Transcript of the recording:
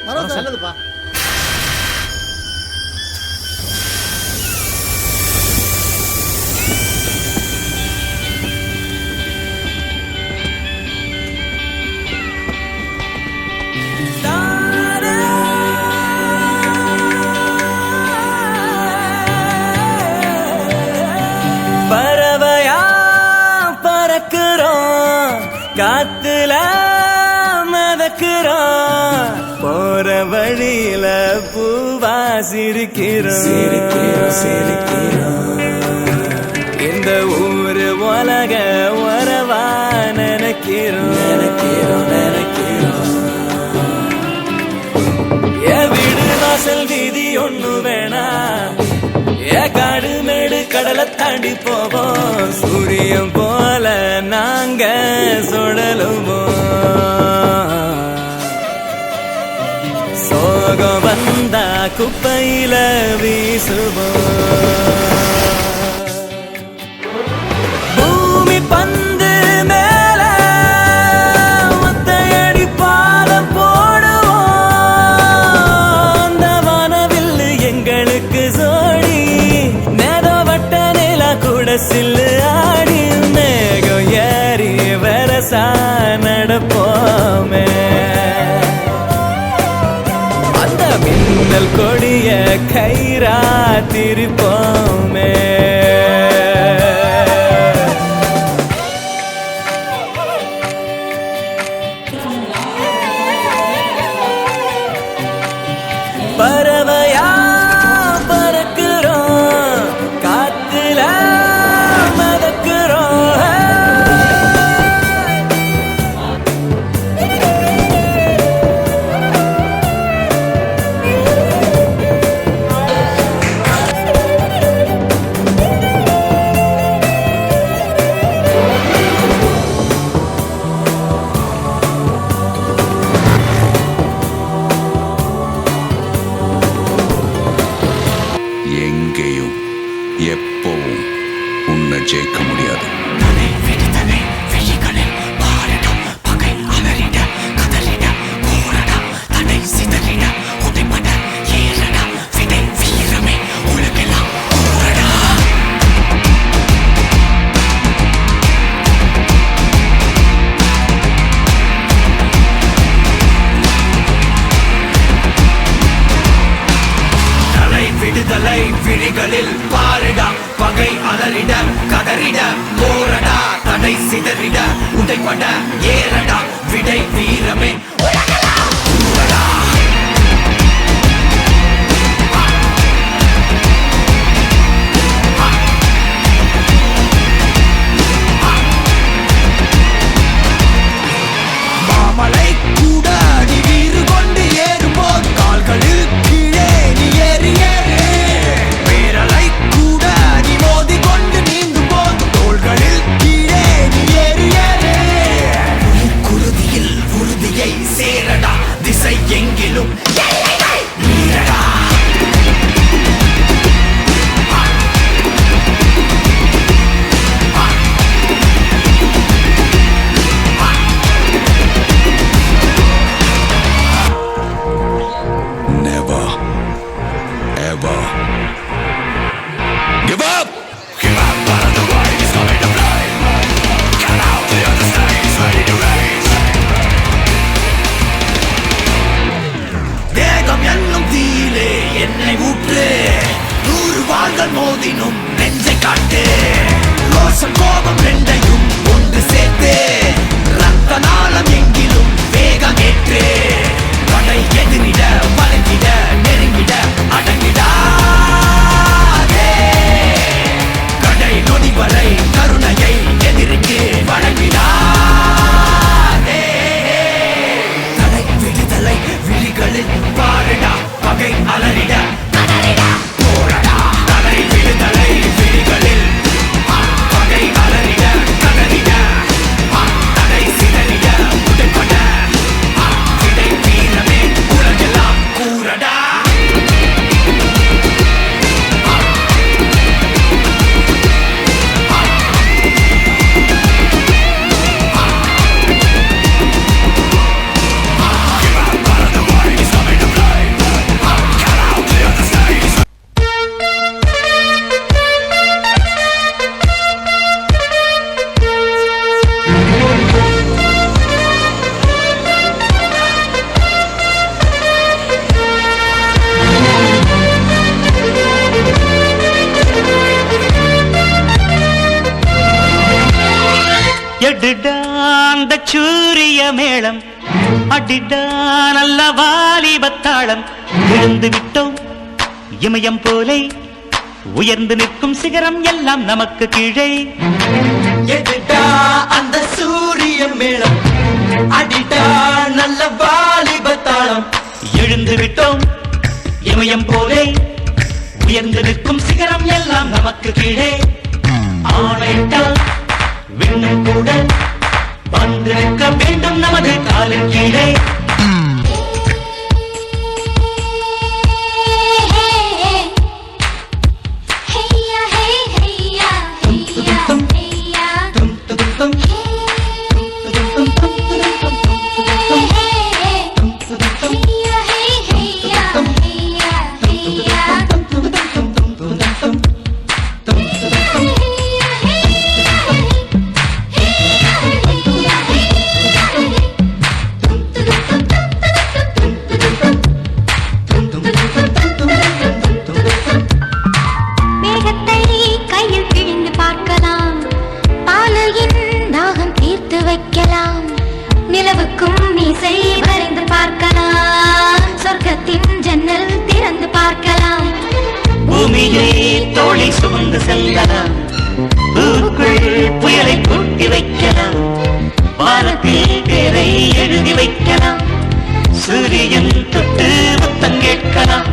நல்லதுப்பா. பறவையா பறக்கிறோம், காத்துல மதக்கிறோம், போற வழியில பூவா சிரிக்கிறோம். இந்த ஊரு உலக உறவா நினைக்கிறோம். வீடு வாசல் வீதி ஒண்ணு வேணா, காடு மேடு கடலை தாண்டி போவோம். சூரியன் போல நாங்க சுழலுவோம். சோகம் வந்தா குப்பையில வீசுவோம். பூமி பந்து மேல ஒத்தையடி பாலம் போடுவோம். அந்த வானவில்லு எங்களுக்கு சோடி, கூட சில்லு ஆடி, மேகம் ஏறி வரசா நடப்போமே. அந்த மின்னல் கொடிய கயிறா திரிப்போமே. பறவையா பறக்கிறோம், காத்துல எங்கேயும் எப்பவும் உன்னை ஜெயிக்க முடியாது. விடுதலை விழிகளில் பாருடா, பகை அலறிட கதறிட போரடா, தடை சிதறிட உடைபட ஏறடா, விடை வீரமே உலகெல்லாம் கூறடா. மாமலை கூட நீ வீறு கொண்டு ஏறும்போது கால்களில் கீழே நீ ஏறி ஏறு. பேரலை கூட நீ மோதி கொண்டு நீந்தும் போது தோள்களில் கீழே நீ ஏறி ஏறு. குருதியில் உறுதியை சேரடா, திசை எங்கிலும் மீறடா. Never, ever give up. Give up, but the right is coming to play. Get out, the other stage ready to race. தேகம் என்னும் தீயிலே என்னை ஊற்று, 100 வாள்கள் மோதினும் நெஞ்சை காட்டு. ரோஷம் கோபம் ரெண்டையும் ஒன்று சேர்த்து, ரத்த நாளம் எங்கிலும் வேகம் ஏற்று. படை எதிரிட வளைந்திட நெருங்கிட அடங்கிடாதே. கடை நொடி வரை கருணையை எதிரிக்கு வழங்கிடாதே. தலை விடுதலை விழிகளில் பாருடா, பகை அலறிட போரடா. தலை விடுதலை விழிகளில் பகை அலறிட எடுடா அந்த சூரிய மேளம், அடிடா நல்ல வாலிபத்தாளம். விழுந்து விட்டோம் இமயம் போலே, உயர்ந்து நிற்கும் சிகரம் எல்லாம் நமக்கு கீழே. எதுடா அந்த சூரிய மேளம், அடிடா நல்ல வாலிபத்தாளம். எழுந்து விட்டோம் இமயம் போலே, உயர்ந்து நிற்கும் சிகரம் எல்லாம் நமக்கு கீழே. ஆணையிட்டால் விண்ணும் கூட வந்து நிற்க வேண்டும் நமது காலின் கீழே. நிலவுக்கும் மீசை வரைந்து பார்க்கலாம், சொர்க்கத்தின் ஜன்னல் திறந்து பார்க்கலாம். பூமியை தோளை சுமந்து செல்லலாம், பூக்குள் புயலை கூட்டி வைக்கலாம். வானத்தில் பேரை எழுதி வைக்கலாம், சூரியன் தொட்டு முத்தம் கேட்கலாம்.